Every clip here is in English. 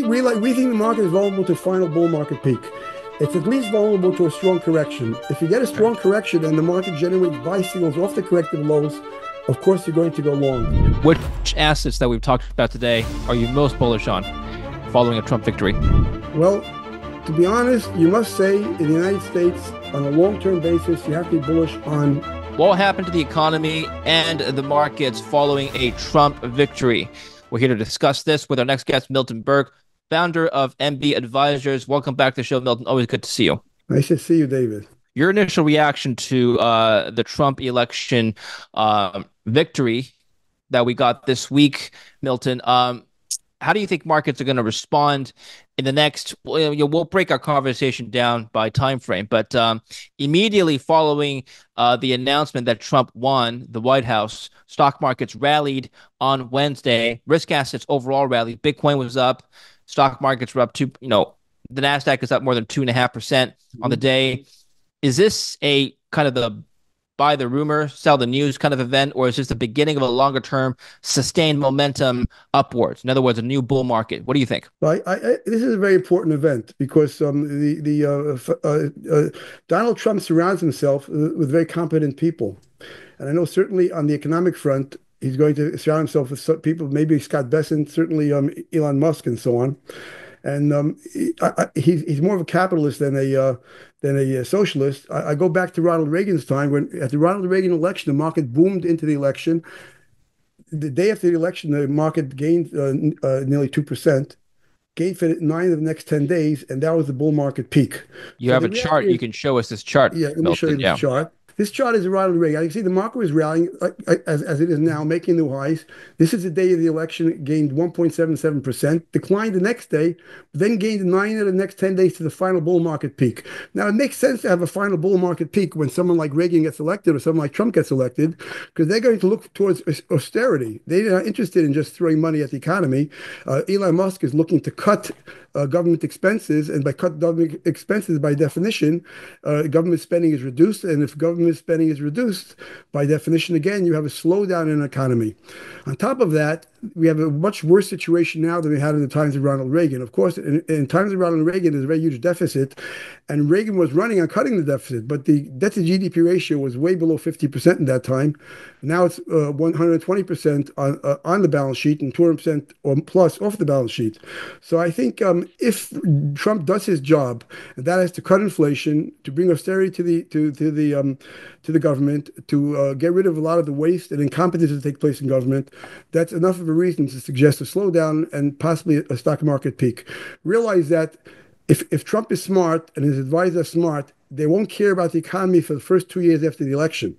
we think the market is vulnerable to final bull market peak. It's at least vulnerable to a strong correction. If you get a strong correction and the market generates buy signals off the corrective lows, of course you're going to go long. Which assets that we've talked about today are you most bullish on following a Trump victory? Well, to be honest, you must say in the United States, on a long-term basis, you have to be bullish on what happened to the economy and the markets following a Trump victory. We're here to discuss this with our next guest, Milton Berg, founder of MB Advisors. Welcome back to the show, Milton. Always good to see you. Nice to see you, David. Your initial reaction to the Trump election victory that we got this week, Milton, how do you think markets are going to respond in the next? We'll break our conversation down by time frame, but immediately following the announcement that Trump won the White House, stock markets rallied on Wednesday. Risk assets overall rallied. Bitcoin was up. Stock markets were up the Nasdaq is up more than 2.5% on the day. Is this a kind of the buy the rumor, sell the news kind of event, or is this the beginning of a longer term sustained momentum upwards? In other words, a new bull market. What do you think? Well, this is a very important event because Donald Trump surrounds himself with very competent people. And I know certainly on the economic front, he's going to surround himself with people, maybe Scott Bessent, certainly Elon Musk and so on. And he's more of a capitalist than a socialist. I go back to Ronald Reagan's time when at the Ronald Reagan election, the market boomed into the election. The day after the election, the market gained nearly 2%, gained for 9 of the next 10 days, and that was the bull market peak. You have a chart. You can show us this chart. Yeah, let me show you this chart. This chart is Ronald Reagan. You can see the market was rallying as it is now, making new highs. This is the day of the election, gained 1.77%, declined the next day, then gained 9 of the next 10 days to the final bull market peak. Now, it makes sense to have a final bull market peak when someone like Reagan gets elected or someone like Trump gets elected, because they're going to look towards austerity. They're not interested in just throwing money at the economy. Elon Musk is looking to cut government expenses, and by cut government expenses, by definition, government spending is reduced, and if government spending is reduced, by definition, again, you have a slowdown in the economy. On top of that, we have a much worse situation now than we had in the times of Ronald Reagan. Of course, in times of Ronald Reagan, there's a very huge deficit, and Reagan was running on cutting the deficit, but the debt to GDP ratio was way below 50% in that time. Now it's 120% on the balance sheet and 200% or plus off the balance sheet. So I think if Trump does his job, and that is to cut inflation, to bring austerity to the government, to get rid of a lot of the waste and incompetence that take place in government, that's enough of a reason to suggest a slowdown and possibly a stock market peak. Realize that if Trump is smart and his advisors are smart, they won't care about the economy for the first 2 years after the election.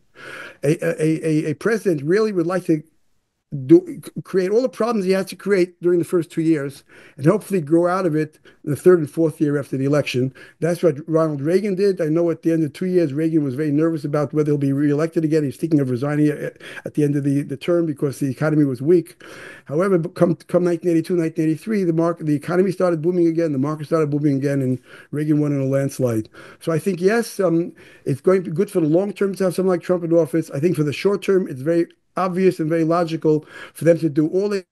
A president really would like to create all the problems he has to create during the first 2 years and hopefully grow out of it in the third and fourth year after the election. That's what Ronald Reagan did. I know at the end of 2 years, Reagan was very nervous about whether he'll be reelected again. He's thinking of resigning at the end of the term because the economy was weak. However, come 1982, 1983, the economy started booming again, the market started booming again, and Reagan won in a landslide. So I think, yes, it's going to be good for the long term to have someone like Trump in office. I think for the short term, it's very obvious and very logical for them to do all they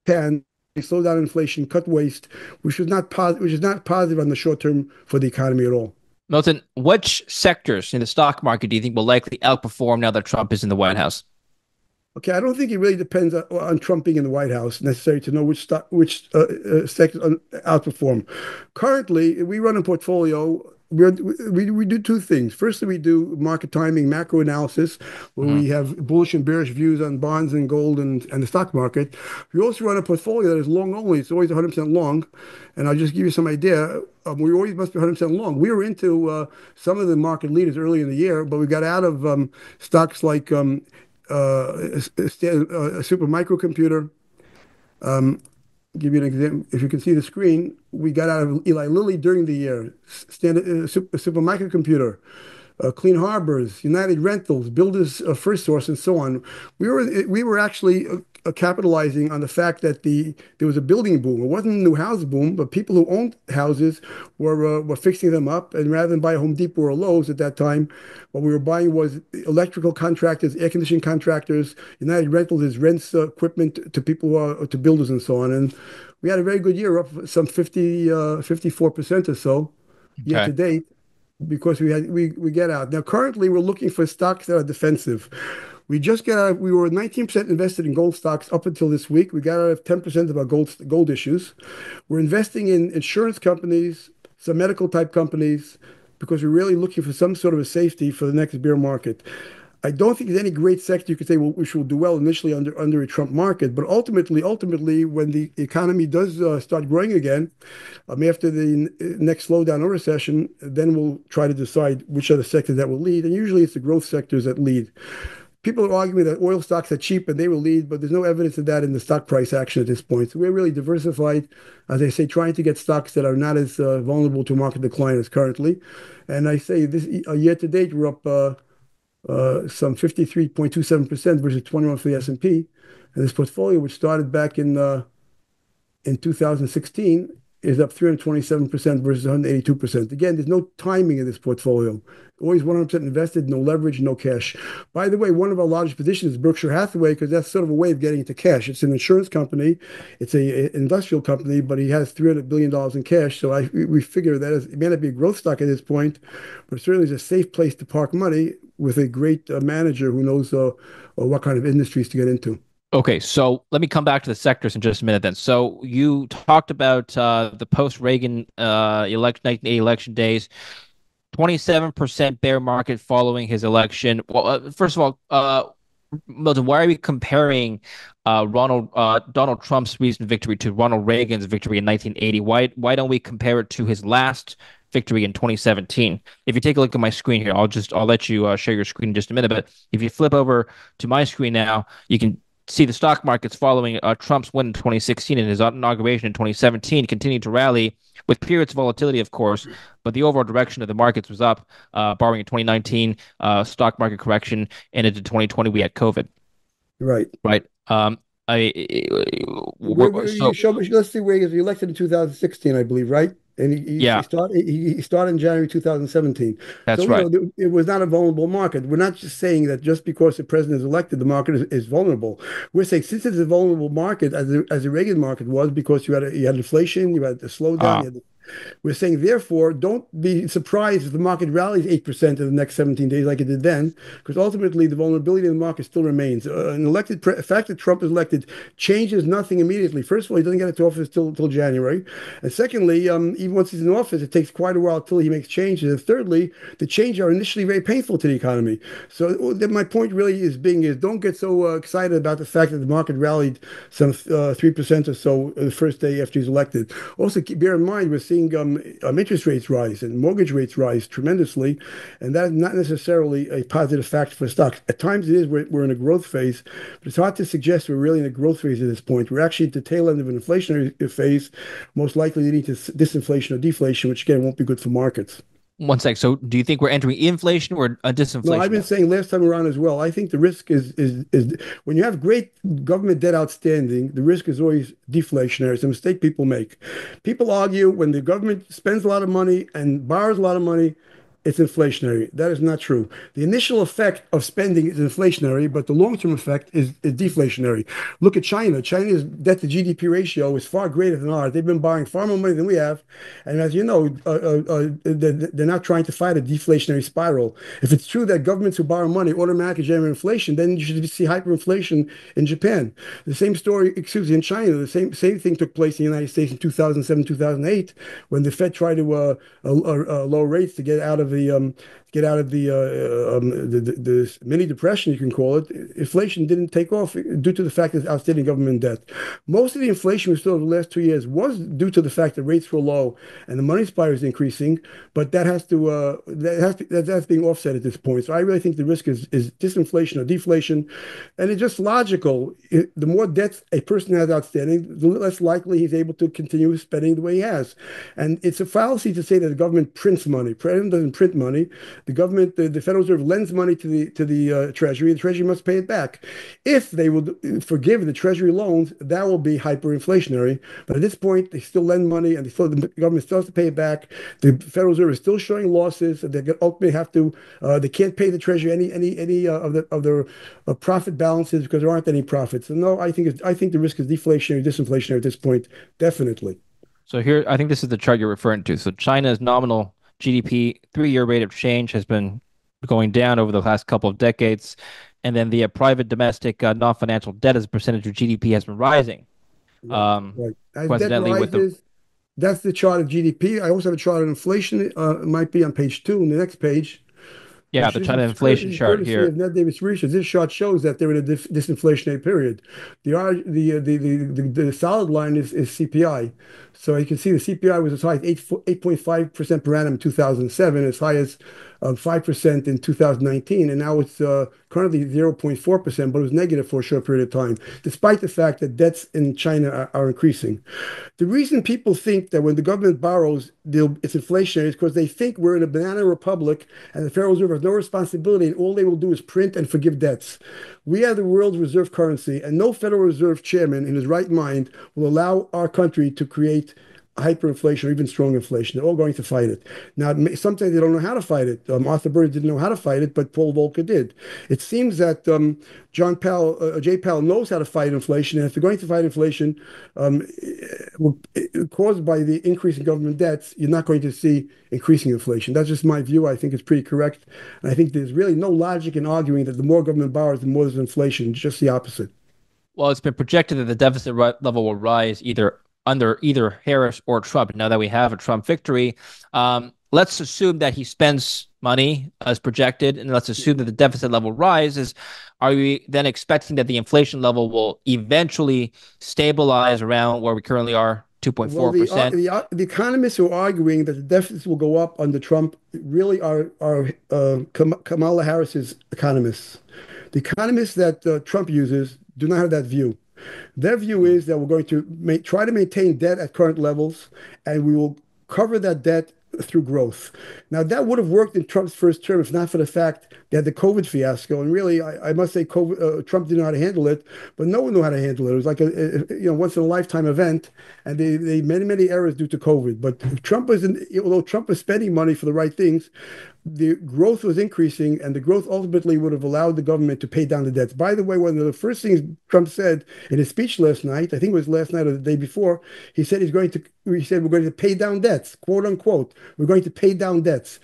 can to slow down inflation, cut waste, which is not positive on the short term for the economy at all. Milton, which sectors in the stock market do you think will likely outperform now that Trump is in the White House? Okay, I don't think it really depends on Trump being in the White House necessarily to know which sectors outperform. Currently, we run a portfolio. We do two things. Firstly, we do market timing, macro analysis, where we have bullish and bearish views on bonds and gold and the stock market. We also run a portfolio that is long only. It's always 100% long. And I'll just give you some idea. We always must be 100% long. We were into some of the market leaders early in the year, but we got out of stocks like a super microcomputer. Give you an example. If you can see the screen, we got out of Eli Lilly during the year, super microcomputer, Clean Harbors, United Rentals, Builders First Source, and so on. We were actually capitalizing on the fact that there was a building boom. It wasn't a new house boom, but people who owned houses were fixing them up. And rather than buy Home Depot or Lowe's at that time, what we were buying was electrical contractors, air conditioning contractors. United Rentals is rents equipment to people to builders and so on. And we had a very good year, up some 54% or so year Okay. to date because we get out. Now currently we're looking for stocks that are defensive. We were 19% invested in gold stocks up until this week. We got out of 10% of our gold issues. We're investing in insurance companies, some medical type companies, because we're really looking for some sort of a safety for the next bear market. I don't think there's any great sector you could say, well, which will do well initially under a Trump market, but ultimately, when the economy does start growing again, after the next slowdown or recession, then we'll try to decide which are the sectors that will lead, and usually it's the growth sectors that lead. People are arguing that oil stocks are cheap and they will lead, but there's no evidence of that in the stock price action at this point. So we're really diversified, as I say, trying to get stocks that are not as vulnerable to market decline as currently. And I say this year to date, we're up some 53.27% versus 21 for the S&P. And this portfolio, which started back in 2016, is up 327% versus 182%. Again, there's no timing in this portfolio. Always 100% invested, no leverage, no cash. By the way, one of our largest positions is Berkshire Hathaway because that's sort of a way of getting into cash. It's an insurance company, it's a industrial company, but he has $300 billion in cash. So we figure that it may not be a growth stock at this point, but certainly is a safe place to park money with a great manager who knows what kind of industries to get into. Okay, so let me come back to the sectors in just a minute then. So you talked about the post-Reagan election, 1980 election days, 27% bear market following his election. Well, first of all, Milton, why are we comparing Donald Trump's recent victory to Ronald Reagan's victory in 1980? Why don't we compare it to his last victory in 2017? If you take a look at my screen here, I'll let you share your screen in just a minute. But if you flip over to my screen now, you can see the stock markets following Trump's win in 2016 and his inauguration in 2017 continued to rally with periods of volatility, of course, but the overall direction of the markets was up, barring a 2019 stock market correction, and into 2020 we had COVID. Right. Right. I You so show me, let's see where he was elected in 2016, I believe, right? And yeah, he started in January 2017. that's So, right. it was not a vulnerable market. We're not just saying that just because the president is elected, the market is vulnerable. We're saying since it's a vulnerable market, as the Reagan market was, because you had inflation, you had the slowdown, Uh, you had the we're saying, therefore, don't be surprised if the market rallies 8% in the next 17 days like it did then, because ultimately the vulnerability in the market still remains. The fact that Trump is elected changes nothing immediately. First of all, he doesn't get into office till January. And secondly, even once he's in office, it takes quite a while till he makes changes. And thirdly, the changes are initially very painful to the economy. So my point really is don't get so excited about the fact that the market rallied some 3% or so the first day after he's elected. Also, bear in mind, we're seeing interest rates rise and mortgage rates rise tremendously, and that is not necessarily a positive factor for stocks. At times it is. We're in a growth phase, but it's hard to suggest we're really in a growth phase at this point. We're actually at the tail end of an inflationary phase, most likely leading to disinflation or deflation, which again won't be good for markets. one sec. So do you think we're entering inflation or a No, I've disinflation been now? saying last time around as well. I think the risk is when you have great government debt outstanding, the risk is always deflationary. It's a mistake people make. People argue when the government spends a lot of money and borrows a lot of money, it's inflationary. That is not true. The initial effect of spending is inflationary, but the long-term effect is deflationary. Look at China. China's debt to GDP ratio is far greater than ours. They've been borrowing far more money than we have. And as you know, they're not trying to fight a deflationary spiral. If it's true that governments who borrow money automatically generate inflation, then you should see hyperinflation in Japan. The same story, excuse me, in China. The same thing took place in the United States in 2007, 2008, when the Fed tried to lower rates to get out of the mini depression, you can call it. Inflation didn't take off due to the fact that outstanding government debt. Most of the inflation we saw over the last 2 years was due to the fact that rates were low and the money supply is increasing, but that's being offset at this point. So I really think the risk is disinflation or deflation, and it's just logical. The more debt a person has outstanding, the less likely he's able to continue spending the way he has. And it's a fallacy to say that the government prints money. President doesn't print money. The government, the Federal Reserve lends money to the Treasury. The Treasury must pay it back. If they will forgive the Treasury loans, that will be hyperinflationary. But at this point, they still lend money, and the government still has to pay it back. The Federal Reserve is still showing losses. They ultimately have to. They can't pay the Treasury any of their profit balances because there aren't any profits. So no, I think the risk is deflationary, disinflationary at this point, definitely. So here, I think this is the chart you're referring to. So China's nominal GDP 3-year rate of change has been going down over the last couple of decades, and then the private domestic non-financial debt as a percentage of GDP has been rising. Right, Um, right. As debt coincidentally, with the rises, that's the chart of GDP. I also have a chart of inflation. It might be on page two, on the next page. yeah, Which the this China is inflation chart courtesy here. of Ned Davis Research. This chart shows that they're in a disinflationary period. The solid line is CPI. So you can see the CPI was as high as 8.5% per annum in 2007, as high as 5% in 2019, and now it's currently 0.4%, but it was negative for a short period of time, despite the fact that debts in China are increasing. The reason people think that when the government borrows, it's inflationary is because they think we're in a banana republic and the Federal Reserve has no responsibility and all they will do is print and forgive debts. We have the world's reserve currency, and no Federal Reserve chairman in his right mind will allow our country to create hyperinflation or even strong inflation. They're all going to fight it. Now, sometimes they don't know how to fight it. Arthur Burns didn't know how to fight it, but Paul Volcker did. It seems that Jay Powell knows how to fight inflation, and if they're going to fight inflation um, caused by the increase in government debts, you're not going to see increasing inflation. That's just my view. I think it's pretty correct. And I think there's really no logic in arguing that the more government borrows, the more there's inflation. It's just the opposite. Well, it's been projected that the deficit level will rise either under either Harris or Trump. Now that we have a Trump victory, let's assume that he spends money as projected, and let's assume that the deficit level rises. Are we then expecting that the inflation level will eventually stabilize around where we currently are, Well, 2.4%? the economists who are arguing that the deficits will go up under Trump really are Kamala Harris's economists. The economists that Trump uses do not have that view. Their view is that we're going to try to maintain debt at current levels, and we will cover that debt through growth. Now, that would have worked in Trump's first term if not for the fact they had the COVID fiasco. And really, I must say, Trump didn't know how to handle it, but no one knew how to handle it. It was like a once in a lifetime event, and they many errors due to COVID. But although Trump was spending money for the right things, the growth was increasing, and the growth ultimately would have allowed the government to pay down the debts. By the way, one of the first things Trump said in his speech last night, I think it was last night or the day before, he said we're going to pay down debts, quote unquote. We're going to pay down debts.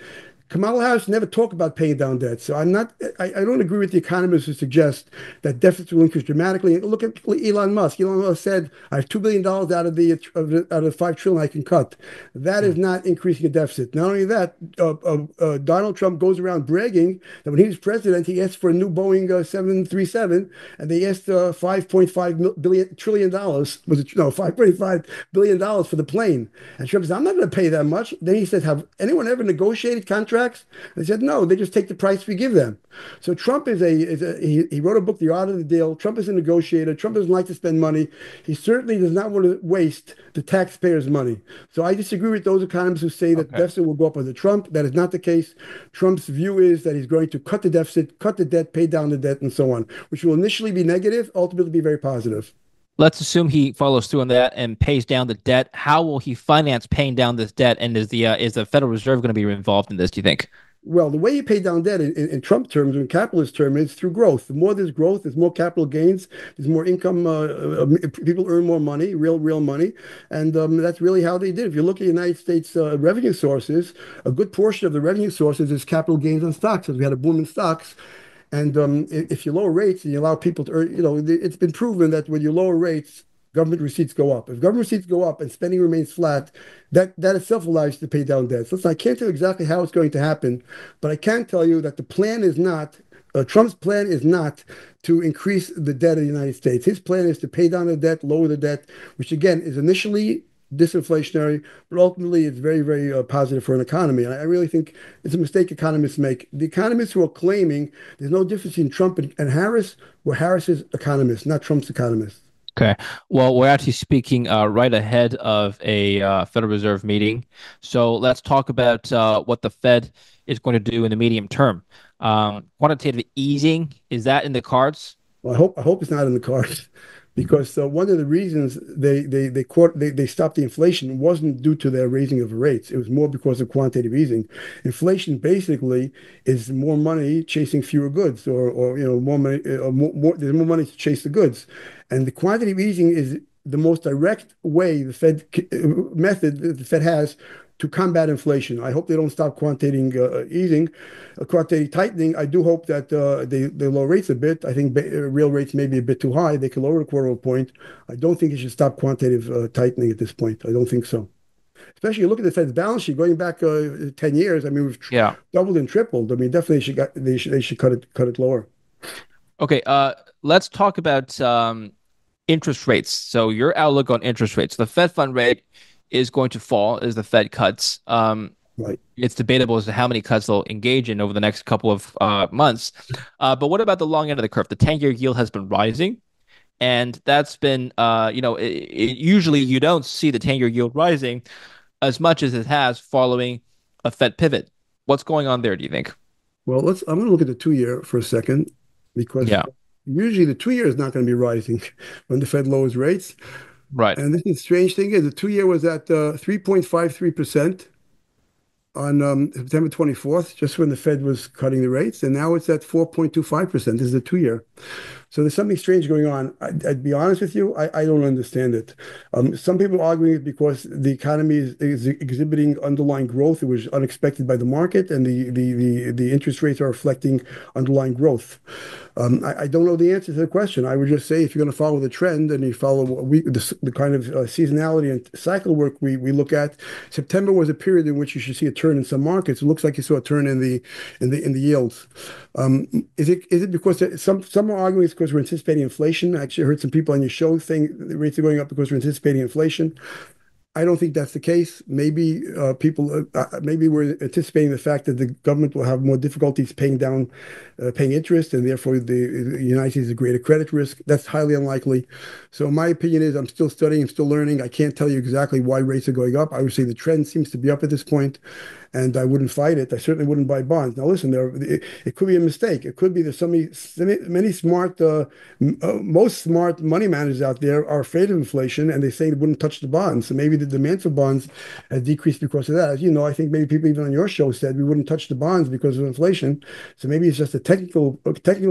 Kamala Harris never talked about paying down debt. So I don't agree with the economists who suggest that deficits will increase dramatically. Look at Elon Musk. Elon Musk said, I have $2 billion out of 5 trillion I can cut. That is not increasing a deficit. Not only that, Donald Trump goes around bragging that when he was president, he asked for a new Boeing 737, and they asked $5.5 trillion, was it, no, $5.5 billion for the plane. And Trump said, I'm not going to pay that much. Then he said, have anyone ever negotiated contracts? They said, no, they just take the price we give them. So Trump he wrote a book, The Art of the Deal. Trump is a negotiator. Trump doesn't like to spend money. He certainly does not want to waste the taxpayers' money. So I disagree with those economists who say that the Okay. deficit will go up under Trump. That is not the case. Trump's view is that he's going to cut the deficit, cut the debt, pay down the debt, and so on, which will initially be negative, ultimately be very positive. Let's assume he follows through on that and pays down the debt. How will he finance paying down this debt? And is the Federal Reserve going to be involved in this, do you think? Well, the way you pay down debt in Trump terms, in capitalist terms, is through growth. The more there's growth, there's more capital gains, there's more income. People earn more money, real money, and that's really how they did. If you look at the United States revenue sources, a good portion of the revenue sources is capital gains on stocks. Because we had a boom in stocks, and if you lower rates and you allow people to earn, it's been proven that when you lower rates, government receipts go up. If government receipts go up and spending remains flat, that itself allows you to pay down debts. Listen, I can't tell you exactly how it's going to happen, but I can tell you that the plan is not, Trump's plan is not to increase the debt of the United States. His plan is to pay down the debt, lower the debt, which again is initially disinflationary, but ultimately it's very, very positive for an economy. And I really think it's a mistake economists make. The economists who are claiming there's no difference between Trump and Harris were Harris's economists, not Trump's economists. Okay. Well, we're actually speaking right ahead of a Federal Reserve meeting. So let's talk about what the Fed is going to do in the medium term. Quantitative easing, is that in the cards? Well, I hope it's not in the cards, because one of the reasons they stopped the inflation wasn't due to their raising of rates. It was more because of quantitative easing. Inflation basically is more money chasing fewer goods, or more money, there's more money to chase the goods, and the quantitative easing is the most direct way method that the Fed has to combat inflation. I hope they don't stop quantitative tightening. I do hope that they lower rates a bit. I think real rates may be a bit too high. They can lower a quarter of a point. I don't think you should stop quantitative tightening at this point. I don't think so. Especially you look at the Fed's balance sheet going back 10 years. I mean, we've Yeah. doubled and tripled. I mean, definitely they should cut it lower. Okay. Let's talk about interest rates. So your outlook on interest rates. The Fed fund rate is going to fall as the Fed cuts. Right. It's debatable as to how many cuts they'll engage in over the next couple of months. But what about the long end of the curve? The 10-year yield has been rising, and that's been, usually you don't see the 10-year yield rising as much as it has following a Fed pivot. What's going on there, do you think? Well, I'm going to look at the 2 year for a second, because Yeah, usually the 2 year is not going to be rising when the Fed lowers rates. right. And this is the strange thing is the 2 year was at 3.53% on September 24th, just when the Fed was cutting the rates, and now it's at 4.25%. This is the 2 year. So there's something strange going on. I'd be honest with you, I don't understand it. Some people are arguing it because the economy is exhibiting underlying growth. It was unexpected by the market, and the interest rates are reflecting underlying growth. I don't know the answer to the question. I would just say if you're going to follow the trend and you follow the kind of seasonality and cycle work we look at, September was a period in which you should see a turn in some markets. It looks like you saw a turn in the yields. Is it because some are arguing it's because we're anticipating inflation? I actually heard some people on your show saying the rates are going up because we're anticipating inflation. I don't think that's the case. Maybe we're anticipating the fact that the government will have more difficulties paying interest, and therefore the United States has a greater credit risk. That's highly unlikely. So my opinion is I'm still studying, I'm still learning. I can't tell you exactly why rates are going up. I would say the trend seems to be up at this point, and I wouldn't fight it. I certainly wouldn't buy bonds. Now, listen, it could be a mistake. It could be that many most smart money managers out there are afraid of inflation, and they say they wouldn't touch the bonds. So maybe the demand for bonds has decreased because of that. As you know, I think maybe people even on your show said we wouldn't touch the bonds because of inflation. So maybe it's just a technical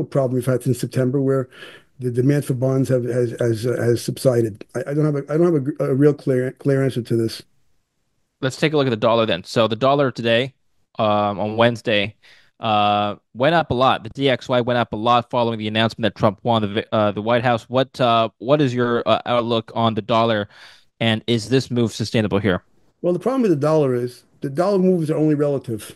problem we've had since September, where the demand for bonds has subsided. I don't have a real clear answer to this. Let's take a look at the dollar then. So the dollar today, on Wednesday, went up a lot. The DXY went up a lot following the announcement that Trump won the White House. What is your outlook on the dollar, and is this move sustainable here? Well, the problem with the dollar is the dollar moves are only relative.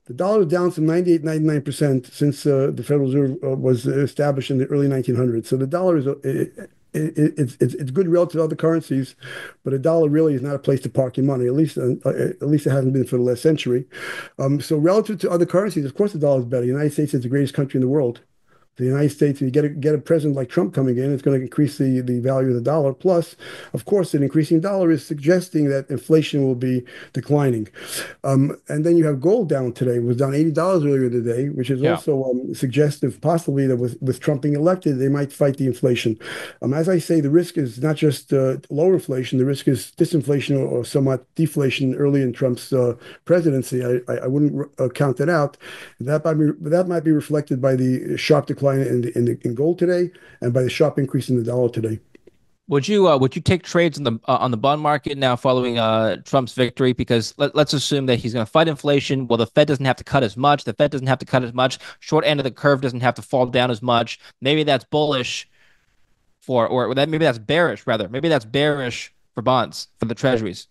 The dollar is down some 98, 99% since the Federal Reserve was established in the early 1900s. So the dollar it's good relative to other currencies, but a dollar really is not a place to park your money. At least it hasn't been for the last century. So relative to other currencies, of course, the dollar is better. The United States is the greatest country in the world. The United States, if you get a president like Trump coming in, it's going to increase the value of the dollar. Plus, of course, an increasing dollar is suggesting that inflation will be declining. And then you have gold down today. It was down $80 earlier today, which is Yeah. also suggestive, possibly, that with Trump being elected, they might fight the inflation. As I say, the risk is not just lower inflation. The risk is disinflation, or somewhat deflation early in Trump's presidency. I wouldn't count that out. That might be reflected by the sharp decline in gold today, and by the sharp increase in the dollar today. Would you take trades on the bond market now following Trump's victory? Because let's assume that he's going to fight inflation. Well, the Fed doesn't have to cut as much. The Fed doesn't have to cut as much. Short end of the curve doesn't have to fall down as much. Maybe that's bullish or that maybe that's bearish rather. Maybe that's bearish for bonds for the treasuries.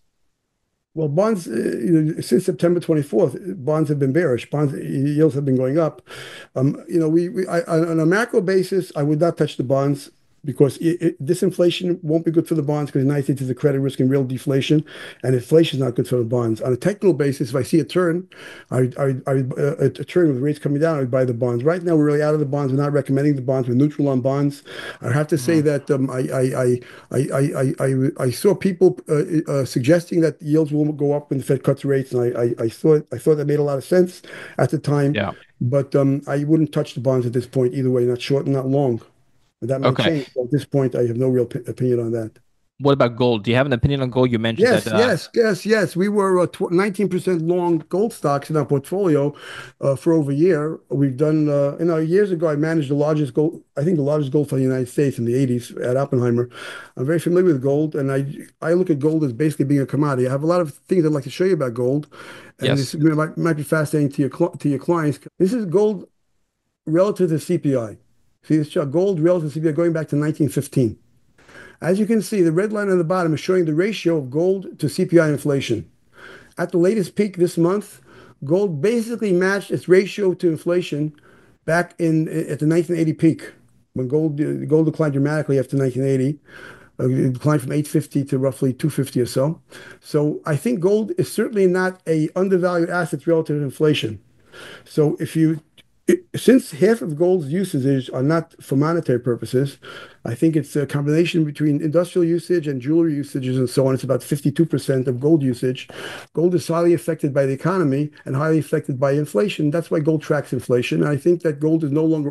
Well, bonds, since September 24th, bonds have been bearish. Bonds yields have been going up. On a macro basis, I would not touch the bonds. because disinflation won't be good for the bonds because the United States is a credit risk and real deflation, and inflation is not good for the bonds. On a technical basis, if I see a turn, a turn with rates coming down, I would buy the bonds. Right now, we're really out of the bonds. We're not recommending the bonds. We're neutral on bonds. I have to say Mhm. that I saw people suggesting that yields will go up when the Fed cuts rates, and I thought that made a lot of sense at the time. Yeah. But I wouldn't touch the bonds at this point either way, not short and not long. But that might Okay. change. But at this point, I have no real opinion on that. What about gold? Do you have an opinion on gold? You mentioned that. Yes, yes, yes, yes. We were 19% long gold stocks in our portfolio for over a year. We've done, years ago, I managed the largest gold, I think the largest gold fund in the United States in the 80s at Oppenheimer. I'm very familiar with gold, and I look at gold as basically being a commodity. I have a lot of things I'd like to show you about gold, and this Yes. might be fascinating to your clients. This is gold relative to CPI. See this chart, gold relative to CPI going back to 1915. As you can see, the red line on the bottom is showing the ratio of gold to CPI inflation. At the latest peak this month, gold basically matched its ratio to inflation back in at the 1980 peak, when gold declined dramatically after 1980. It declined from 850 to roughly 250 or so. So I think gold is certainly not a undervalued asset relative to inflation. So since half of gold's usages are not for monetary purposes, I think it's a combination between industrial usage and jewelry usages and so on. It's about 52% of gold usage. Gold is highly affected by the economy and highly affected by inflation. That's why gold tracks inflation. And I think that gold is no longer,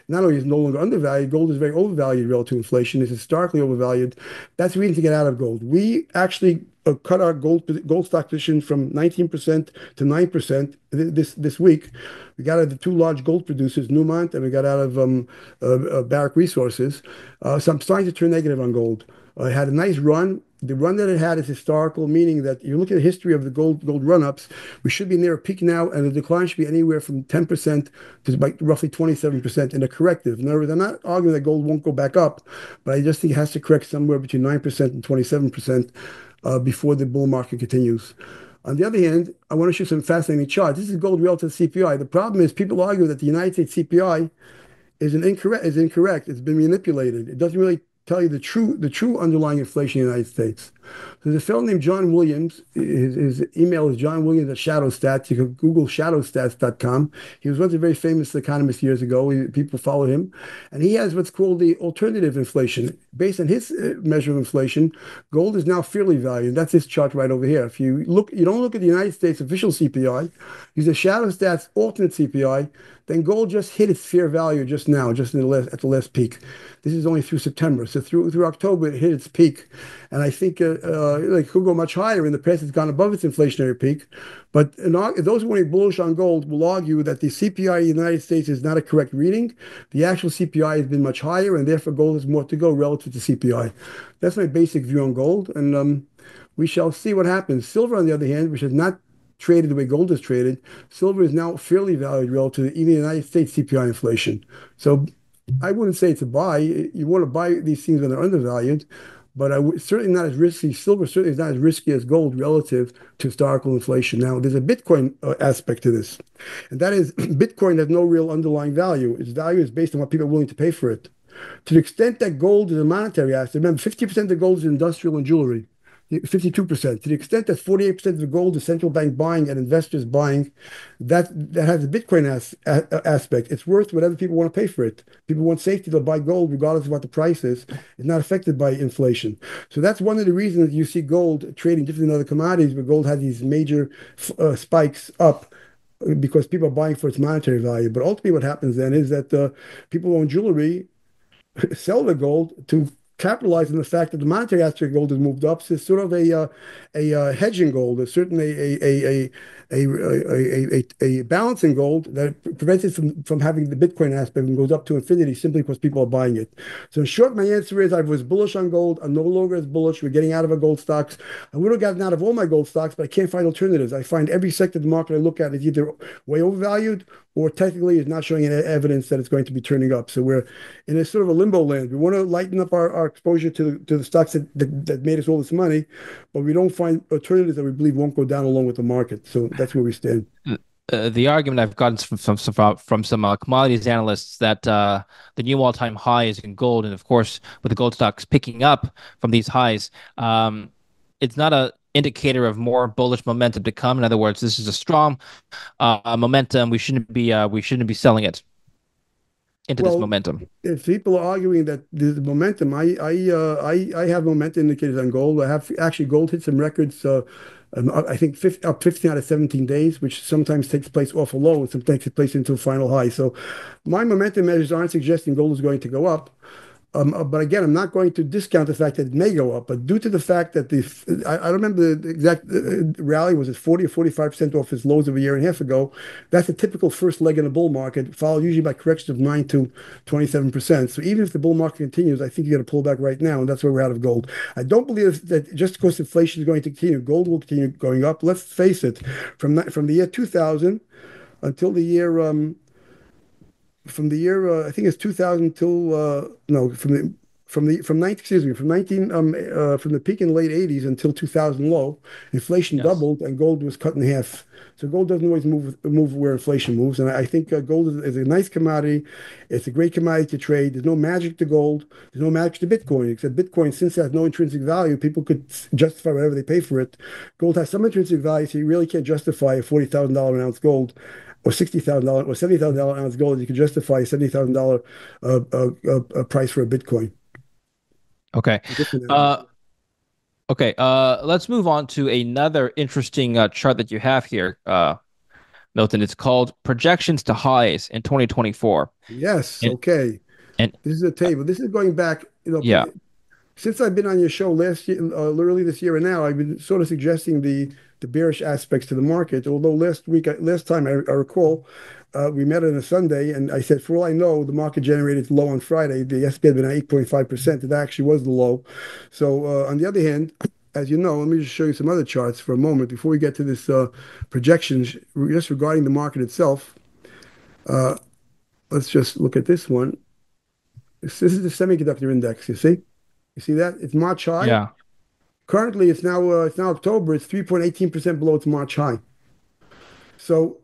not only is no longer undervalued, gold is very overvalued relative to inflation. It's historically overvalued. That's the reason to get out of gold. We actually cut our gold stock position from 19% to 9% this week. We got out of the two large gold producers, Newmont, and we got out of Barrick Resources. So I'm starting to turn negative on gold. It had a nice run. The run that it had is historical, meaning that you look at the history of the gold run-ups, we should be near a peak now, and the decline should be anywhere from 10% to like roughly 27% in a corrective. In other words, I'm not arguing that gold won't go back up, but I just think it has to correct somewhere between 9% and 27% before the bull market continues. On the other hand, I want to show some fascinating charts. This is gold relative to CPI. The problem is people argue that the United States CPI is incorrect. It's been manipulated. It doesn't really tell you the true underlying inflation in the United States. There's a fellow named John Williams. His email is John Williams at ShadowStats. You can Google shadowstats.com. He was once a very famous economist years ago. People follow him. And he has what's called the alternative inflation. Based on his measure of inflation, gold is now fairly valued. That's this chart right over here. If you look, you don't look at the United States official CPI, use the ShadowStats alternate CPI, then gold just hit its fair value just now, just at the last peak. This is only through September. So through October, it hit its peak. And I think it could go much higher. In the past, it's gone above its inflationary peak. But those who want to be bullish on gold will argue that the CPI in the United States is not a correct reading. The actual CPI has been much higher, and therefore gold has more to go relative to CPI. That's my basic view on gold. And we shall see what happens. Silver, on the other hand, which has not traded the way gold is traded, silver is now fairly valued relative to even the United States CPI inflation. So I wouldn't say it's a buy. You want to buy these things when they're undervalued, but certainly not as risky. Silver certainly is not as risky as gold relative to historical inflation. Now, there's a Bitcoin aspect to this, and that is Bitcoin has no real underlying value. Its value is based on what people are willing to pay for it. To the extent that gold is a monetary asset, remember 50% of gold is industrial and jewelry. 52%. To the extent that 48% of the gold is central bank buying and investors buying, that has a Bitcoin aspect. It's worth whatever people want to pay for it. People want safety, they'll buy gold regardless of what the price is. It's not affected by inflation. So that's one of the reasons you see gold trading different than other commodities, where gold has these major spikes up because people are buying for its monetary value. But ultimately, what happens then is that people who own jewelry sell the gold to capitalize on the fact that the monetary aspect of gold has moved up. So it's sort of a hedging gold, it's certainly a balancing gold that prevents it from having the Bitcoin aspect and goes up to infinity simply because people are buying it. So in short, my answer is I was bullish on gold. I'm no longer as bullish. We're getting out of our gold stocks. I would have gotten out of all my gold stocks, but I can't find alternatives. I find every sector of the market I look at is either way overvalued or technically is not showing any evidence that it's going to be turning up. So we're in a sort of a limbo land. We want to lighten up our exposure to the stocks that made us all this money, but we don't find alternatives that we believe won't go down along with the market. So that's where we stand. the argument I've gotten from some commodities analysts that the new all-time high is in gold, and of course, with the gold stocks picking up from these highs, it's not a indicator of more bullish momentum to come. In other words, this is a strong momentum. We shouldn't be selling it into this Well, momentum. if people are arguing that there's momentum, I have momentum indicators on gold. I have actually gold hit some records. I think 15 out of 17 days, which sometimes takes place off a low and sometimes takes place into a final high. So my momentum measures aren't suggesting gold is going to go up. But again, I'm not going to discount the fact that it may go up. But due to the fact that I don't remember the exact rally, was it 40 or 45% off its lows of a year and a half ago? That's a typical first leg in a bull market, followed usually by corrections of 9 to 27%. So even if the bull market continues, I think you got to pull back right now, and that's where we're out of gold. I don't believe that just because inflation is going to continue, gold will continue going up. Let's face it, from the year 2000 until the year I think it's 2000 till no from 19 excuse me from 19 from the peak in the late 80s until 2000 low, inflation Yes. doubled and gold was cut in half. So gold doesn't always move where inflation moves, and I think gold is a nice commodity. It's a great commodity to trade. There's no magic to gold. There's no magic to Bitcoin, except Bitcoin, since it has no intrinsic value, people could justify whatever they pay for it. Gold has some intrinsic value, so you really can't justify a $40,000 an ounce gold or $60,000 or $70,000 ounce gold. You can justify a $70,000 price for a Bitcoin. Okay. Different animal. Uh, okay. Let's move on to another interesting chart that you have here, Milton. It's called projections to highs in 2024. Yes, And okay. and This is a table. This is going back, yeah, since I've been on your show last year, early this year and now, I've been sort of suggesting the bearish aspects to the market. Although last time I recall, we met on a Sunday, and I said, for all I know, the market generated low on Friday. The S&P had been at 8.5%. It actually was the low. So on the other hand, as you know, let me just show you some other charts for a moment before we get to this projections just regarding the market itself. Uh, let's just look at this one. This is the semiconductor index. You see? You see that? It's March high. yeah, Currently, it's now October. It's 3.18% below its March high. So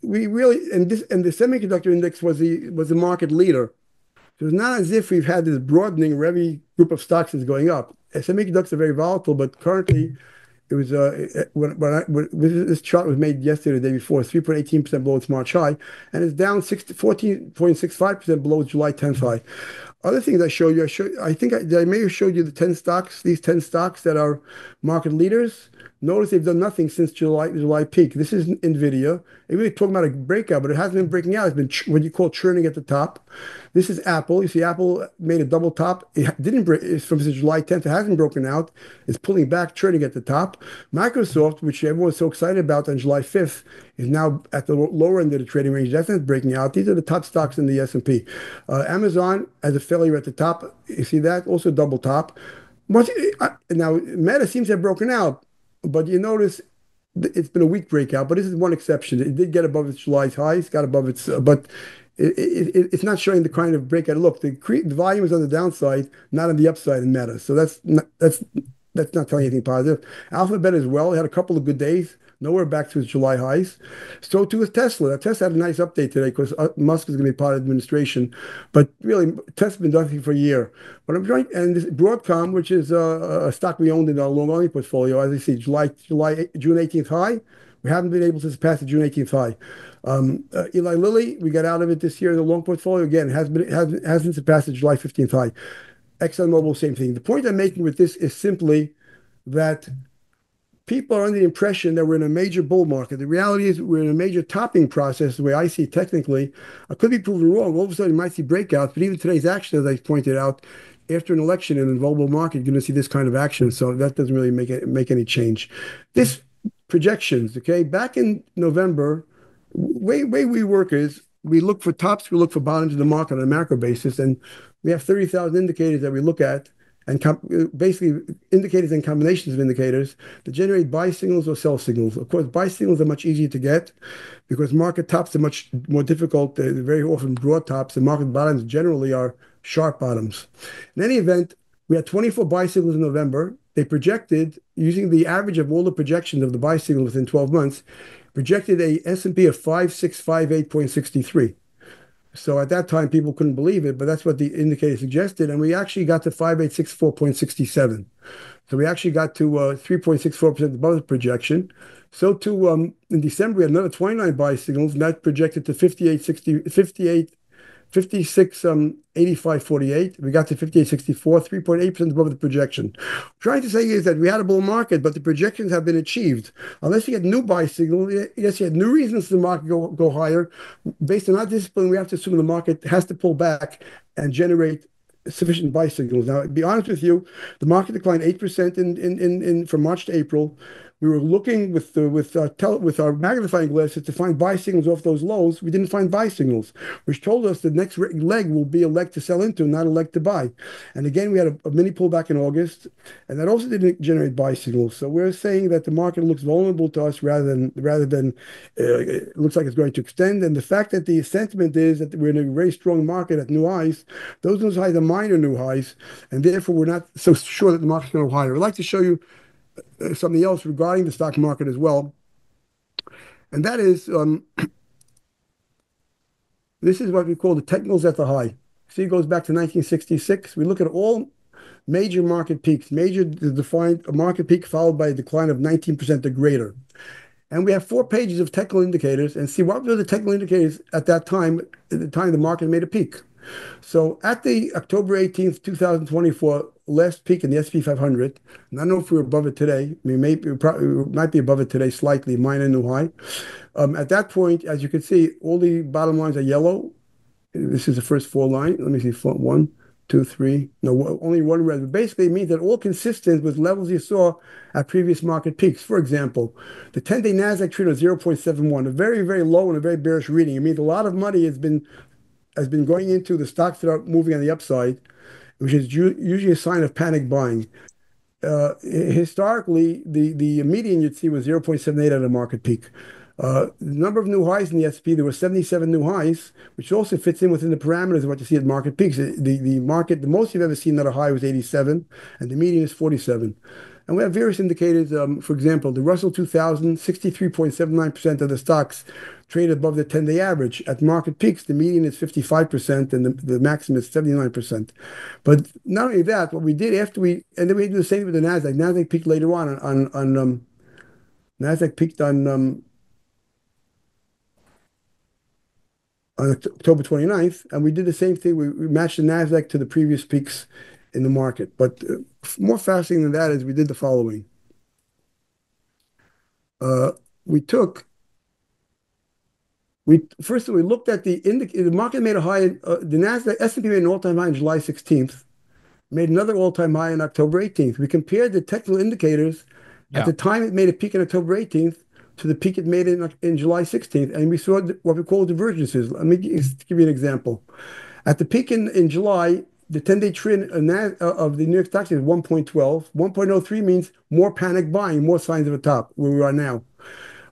we really and the semiconductor index was the market leader. So it's not as if we've had this broadening where every group of stocks is going up. Semiconductors are very volatile, but currently it was when this chart was made yesterday, the day before, it's 3.18% below its March high, and it's down 14.65% below its July 10th high. Other things I think I may have showed you the 10 stocks, these 10 stocks that are market leaders. Notice they've done nothing since July peak. This is Nvidia. They're really talking about a breakout, but it hasn't been breaking out. It's been what you call churning at the top. This is Apple. You see, Apple made a double top. It didn't break. It's from July 10th. It hasn't broken out. It's pulling back, churning at the top. Microsoft, which everyone's so excited about on July 5th, is now at the lower end of the trading range. That's not breaking out. These are the top stocks in the S&P. Amazon as a failure at the top. You see that? Also double top. Now, Meta seems to have broken out, but you notice it's been a weak breakout. But this is one exception. It did get above its July's highs, got above its, but it's not showing the kind of breakout. Look, the volume is on the downside, not on the upside in Meta. So that's not telling you anything positive. Alphabet as well had a couple of good days. Nowhere back to its July highs. So too is Tesla. Now, Tesla had a nice update today because Musk is going to be part of the administration. But really, Tesla's been nothing for a year. But I'm trying, and this Broadcom, which is a stock we owned in our long only portfolio, as I see, June 18th high. We haven't been able to surpass the June 18th high. Eli Lilly, we got out of it this year in the long portfolio. Again, hasn't surpassed the July 15th high. ExxonMobil, same thing. The point I'm making with this is simply that people are under the impression that we're in a major bull market. The reality is we're in a major topping process, the way I see it technically. I could be proven wrong. All of a sudden, you might see breakouts, but even today's action, as I pointed out, after an election in a volatile market, you're going to see this kind of action. So that doesn't really make any change. This projections, okay, back in November, way we work is we look for tops, we look for bottoms in the market on a macro basis, and we have 30,000 indicators that we look at and basically indicators and combinations of indicators that generate buy signals or sell signals. Of course, buy signals are much easier to get because market tops are much more difficult. They're very often broad tops, and market bottoms generally are sharp bottoms. In any event, we had 24 buy signals in November. they projected, using the average of all the projections of the buy signal within 12 months, projected a S&P of 5658.63. So at that time, people couldn't believe it, but that's what the indicator suggested. And we actually got to 5864.67. So we actually got to 3.64% above the projection. So too, in December, we had another 29 buy signals, and that projected to 56, 85.48. We got to 58.64, 3.8% above the projection. What I'm trying to say is that we had a bull market, but the projections have been achieved. Unless you get new buy signal, yes, you had new reasons for the market go higher. Based on our discipline, we have to assume the market has to pull back and generate sufficient buy signals. Now, to be honest with you, the market declined 8% in from March to April. We were looking with our magnifying glasses to find buy signals off those lows. We didn't find buy signals, which told us the next leg will be a leg to sell into, not a leg to buy. And again, we had a mini pullback in August, and that also didn't generate buy signals. So we're saying that the market looks vulnerable to us rather than it looks like it's going to extend. And the fact that the sentiment is that we're in a very strong market at new highs, those new highs are minor new highs, and therefore we're not so sure that the market's going to go higher. I'd like to show you something else regarding the stock market as well, and that is this is what we call the technicals at the high. See, it goes back to 1966. We look at all major market peaks, major defined market peak followed by a decline of 19% or greater. And we have 4 pages of technical indicators and see what were the technical indicators at that time, at the time the market made a peak. So at the October 18th, 2024 last peak in the S&P 500, and I don't know if we're above it today. We might be above it today slightly, minor new high. At that point, as you can see, all the bottom lines are yellow. This is the first 4 line. Let me see, 1, 2, 3. No, only one red. But basically, it means that all consistent with levels you saw at previous market peaks. For example, the 10-day Nasdaq trend was 0.71, a very, very low and a very bearish reading. It means a lot of money has been going into the stocks that are moving on the upside, which is usually a sign of panic buying. Historically, the median you'd see was 0.78 at a market peak. The number of new highs in the S&P, there were 77 new highs, which also fits in within the parameters of what you see at market peaks. The most you've ever seen at a high was 87, and the median is 47. And we have various indicators. For example, the Russell 2000, 63.79% of the stocks trade above the 10-day average. At market peaks, the median is 55% and the maximum is 79%. But not only that, what we did and then we did the same with the Nasdaq. Nasdaq peaked later on Nasdaq peaked on October 29th, and we did the same thing. We matched the Nasdaq to the previous peaks in the market. But more fascinating than that is we did the following. First we looked at the market made a high. The Nasdaq S&P made an all-time high on July 16th, made another all-time high on October 18th. We compared the technical indicators at the time it made a peak on October 18th to the peak it made in July 16th, and we saw what we call divergences. Let me give you an example. At the peak in July, the 10-day trend of the New York Stock Exchange is 1.12. 1.03 means more panic buying, more signs of a top, where we are now.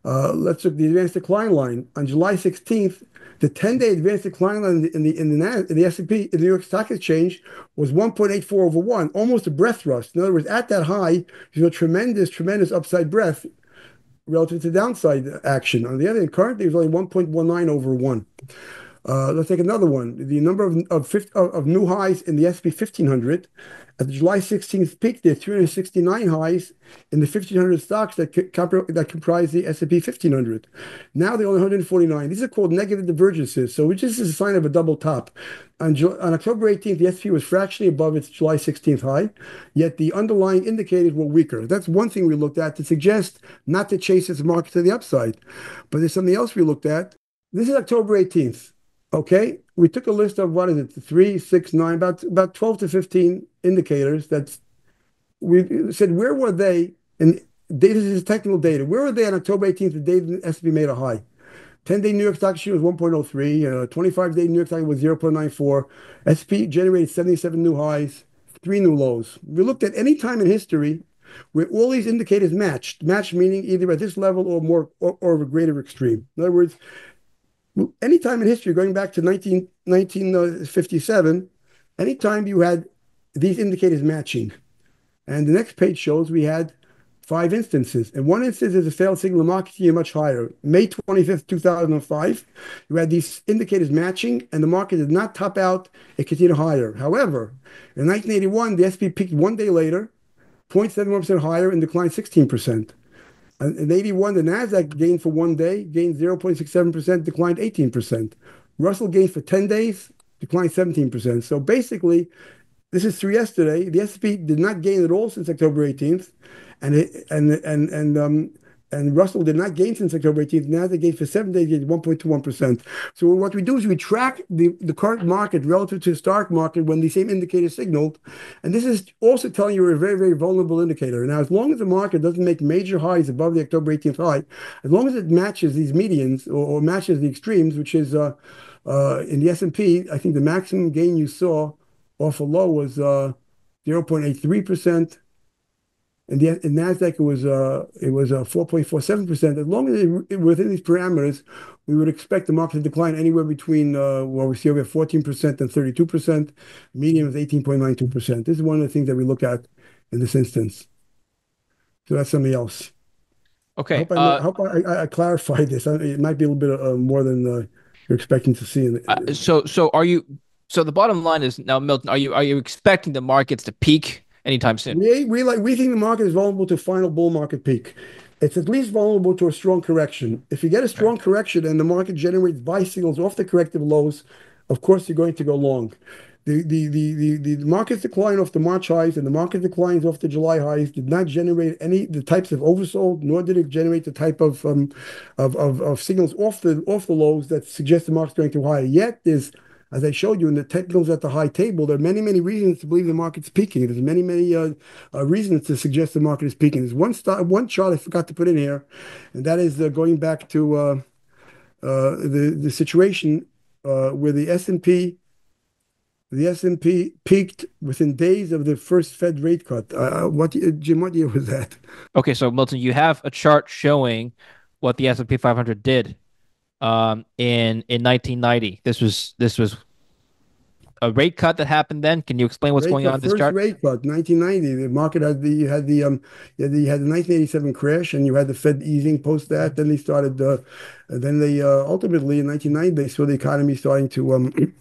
Let's look at the advanced decline line. On July 16th, the 10-day advanced decline line in the S&P, in the New York Stock Exchange, was 1.84 over 1, almost a breath rust. In other words, at that high, there's a tremendous, tremendous upside breath relative to downside action. On the other hand, currently, it's only 1.19 over 1. Let's take another one. The number of new highs in the S&P 1500 at the July 16th peak, there are 369 highs in the 1500 stocks that comprise the S&P 1500. Now there are only 149. These are called negative divergences. So which is a sign of a double top. On October 18th, the S&P was fractionally above its July 16th high, yet the underlying indicators were weaker. That's one thing we looked at to suggest not to chase its market to the upside. But there's something else we looked at. This is October 18th. Okay, we took a list of what is it, 3, 6, 9, about 12 to 15 indicators that we said where were they? And this is technical data. Where were they on October 18th, the day the S&P made a high? 10-day New York Stock Exchange was 1.03. 25-day New York Stock was 0.94. S&P generated 77 new highs, 3 new lows. We looked at any time in history where all these indicators matched. Matched meaning either at this level or more or a greater extreme. In other words, any time in history, going back to 1957, anytime you had these indicators matching, And the next page shows we had five instances. And one instance is a failed signal. The market continued much higher. May 25th, 2005, you had these indicators matching, and the market did not top out. It continued higher. However, in 1981, the SP peaked one day later, 0.71% higher, and declined 16%. In 81, the NASDAQ gained for one day, gained 0.67%, declined 18%. Russell gained for 10 days, declined 17%. So basically, this is through yesterday. The S&P did not gain at all since October 18th, and and Russell did not gain since October 18th. Nasdaq gained for 7 days, gained 1.21%. So what we do is we track the current market relative to the stock market when the same indicator signaled, and this is also telling you a very, very vulnerable indicator. Now, as long as the market doesn't make major highs above the October 18th high, as long as it matches these medians or matches the extremes, which is in the S&P, I think the maximum gain you saw off a low was 0.83%. In Nasdaq, it was 4.47%. As long as within these parameters, we would expect the market to decline anywhere between well, we see over 14% and 32%. Median is 18.92%. This is one of the things that we look at in this instance. So that's something else. I Okay. hope I clarified this. It might be a little bit more than you're expecting to see. So are you? So the bottom line is now, Milton, are you expecting the markets to peak anytime soon? We think the market is vulnerable to a final bull market peak. It's at least vulnerable to a strong correction. If you get a strong correction and the market generates buy signals off the corrective lows, of course you're going to go long. The market's decline off the March highs and the market declines off the July highs did not generate any the types of oversold, nor did it generate the type of signals off the lows that suggest the market's going too high. Yet there's, as I showed you in the technicals at the high table, there are many, many reasons to believe the market's peaking. There's many, many reasons to suggest the market is peaking. There's one chart I forgot to put in here, and that is going back to the situation where the S&P peaked within days of the first Fed rate cut. Jim, what year was that? Okay, so Milton, you have a chart showing what the S&P 500 did in 1990. This was a rate cut that happened then. Can you explain what's going on in this First chart? rate cut, 1990. The market had the 1987 crash, and you had the Fed easing post that. Then they started, then they ultimately in 1990 they saw the economy starting to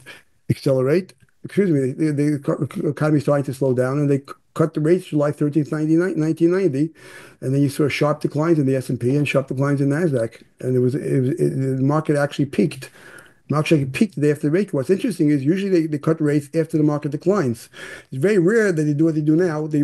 accelerate. Excuse me, the economy starting to slow down, and they cut the rates July 13th, 1990, and then you saw sharp declines in the S&P and sharp declines in Nasdaq, and the market actually peaked. Market actually peaked the day after the rate cut. What's interesting is usually they cut rates after the market declines. It's very rare that they do what they do now. They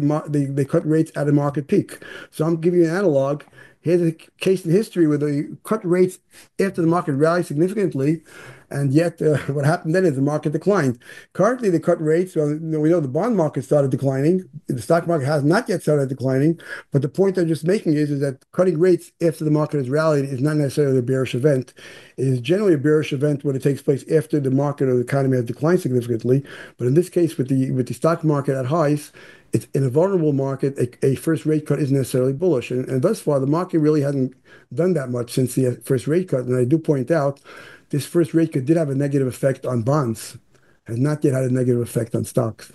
cut rates at a market peak. So I'm giving you an analog. Here's a case in history where they cut rates after the market rallied significantly, and yet what happened then is the market declined. Currently, they cut rates. Well, we know the bond market started declining. The stock market has not yet started declining. But the point I'm just making is that cutting rates after the market has rallied is not necessarily a bearish event. It is generally a bearish event when it takes place after the market or the economy has declined significantly. But in this case, with the stock market at highs, it's in a vulnerable market. A first rate cut isn't necessarily bullish, and thus far the market really hasn't done that much since the first rate cut. And I do point out this first rate cut did have a negative effect on bonds, has not yet had a negative effect on stocks.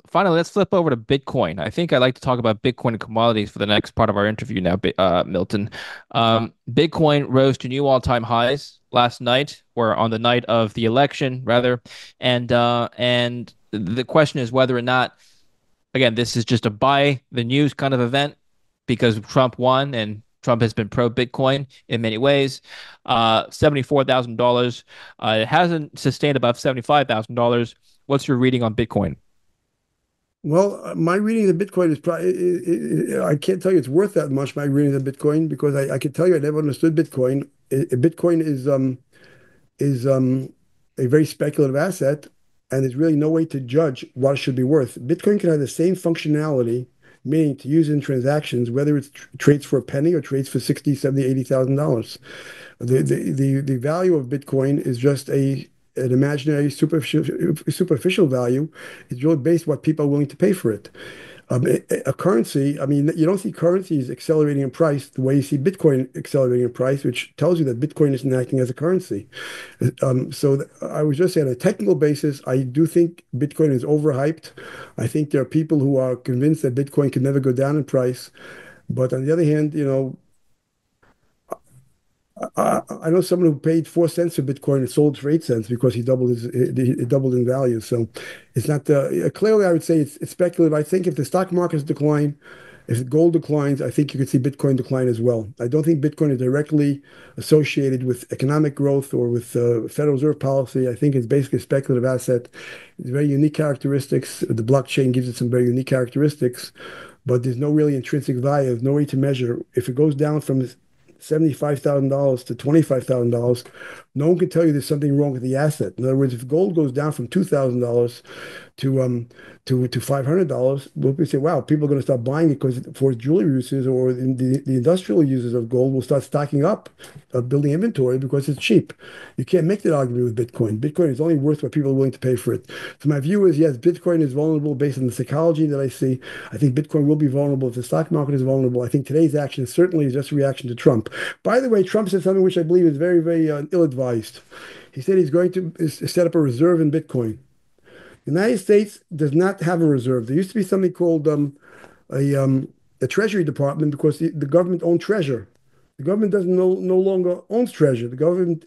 Finally, let's flip over to Bitcoin. I think I'd like to talk about Bitcoin and commodities for the next part of our interview now, Milton. Bitcoin rose to new all-time highs last night, or on the night of the election, rather. And the question is whether or not, again, this is just a buy the news kind of event because Trump won and Trump has been pro-Bitcoin in many ways. $74,000. It hasn't sustained above $75,000. What's your reading on Bitcoin? Well, my reading of Bitcoin is probably, I can't tell you it's worth that much, my reading of Bitcoin, because I can tell you I never understood Bitcoin. Bitcoin is a very speculative asset, and there's really no way to judge what it should be worth. Bitcoin can have the same functionality, meaning to use in transactions, whether it's trades for a penny or trades for 60, 70, $80,000. The value of Bitcoin is just an imaginary superficial value. It's really based on what people are willing to pay for it. A currency, I mean, you don't see currencies accelerating in price the way you see Bitcoin accelerating in price, which tells you that Bitcoin isn't acting as a currency. I was just saying, on a technical basis, I do think Bitcoin is overhyped. I think there are people who are convinced that Bitcoin can never go down in price. But on the other hand, I know someone who paid 4 cents for Bitcoin and sold for 8 cents because it doubled in value. So it's not clearly. I would say it's speculative. I think if the stock markets decline, if gold declines, I think you could see Bitcoin decline as well. I don't think Bitcoin is directly associated with economic growth or with Federal Reserve policy. I think it's basically a speculative asset. It's very unique characteristics. The blockchain gives it some very unique characteristics, but there's no really intrinsic value. There's no way to measure. If it goes down from $75,000 to $25,000, no one can tell you there's something wrong with the asset. In other words, if gold goes down from $2,000 to $500, we'll say, wow, people are going to start buying it because for jewelry uses or the industrial users of gold will start stocking up, building inventory because it's cheap. You can't make that argument with Bitcoin. Bitcoin is only worth what people are willing to pay for it. So my view is, yes, Bitcoin is vulnerable based on the psychology that I see. I think Bitcoin will be vulnerable if the stock market is vulnerable. I think today's action certainly is just a reaction to Trump. By the way, Trump said something which I believe is very, very ill-advised. He said he's going to set up a reserve in Bitcoin. The United States does not have a reserve. There used to be something called a, um, a Treasury Department because the government owned treasure. The government doesn't no longer owns treasure. The government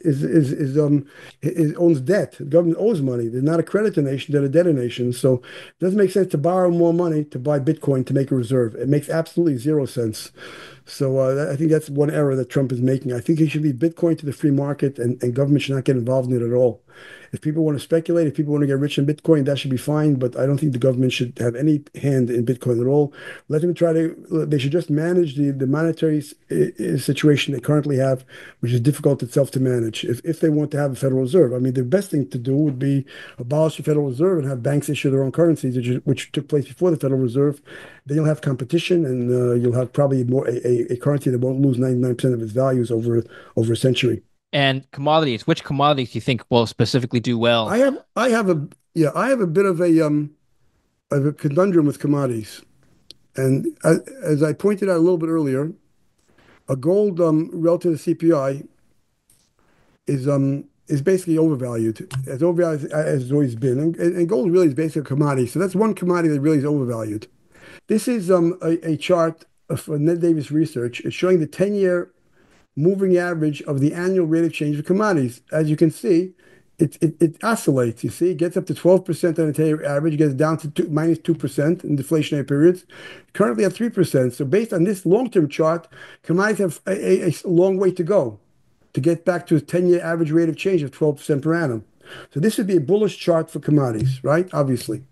owns debt. The government owes money. They're not a creditor nation; they're a debtor nation. So it doesn't make sense to borrow more money to buy Bitcoin to make a reserve. It makes absolutely zero sense. So I think that's one error that Trump is making. I think he should leave Bitcoin to the free market, and government should not get involved in it at all. If people want to speculate, if people want to get rich in Bitcoin, that should be fine. But I don't think the government should have any hand in Bitcoin at all. Let them try to. They should just manage the monetary situation they currently have, which is difficult itself to manage. If they want to have a Federal Reserve, I mean, the best thing to do would be abolish the Federal Reserve and have banks issue their own currencies, which took place before the Federal Reserve. Then you'll have competition, and you'll have probably more a currency that won't lose 99% of its values over a century. And commodities, which commodities do you think will specifically do well? I have a bit of a conundrum with commodities, and as I pointed out a little bit earlier, a gold relative to CPI is basically overvalued, as overvalued as it's always been, and gold really is basically a commodity. So that's one commodity that really is overvalued. This is a chart of Ned Davis Research. It's showing the 10-year moving average of the annual rate of change of commodities. As you can see, it oscillates. You see, it gets up to 12% on a 10-year average, it gets down to minus 2% in deflationary periods. Currently at 3%. So based on this long-term chart, commodities have a long way to go to get back to a 10-year average rate of change of 12% per annum. So this would be a bullish chart for commodities, right? Obviously.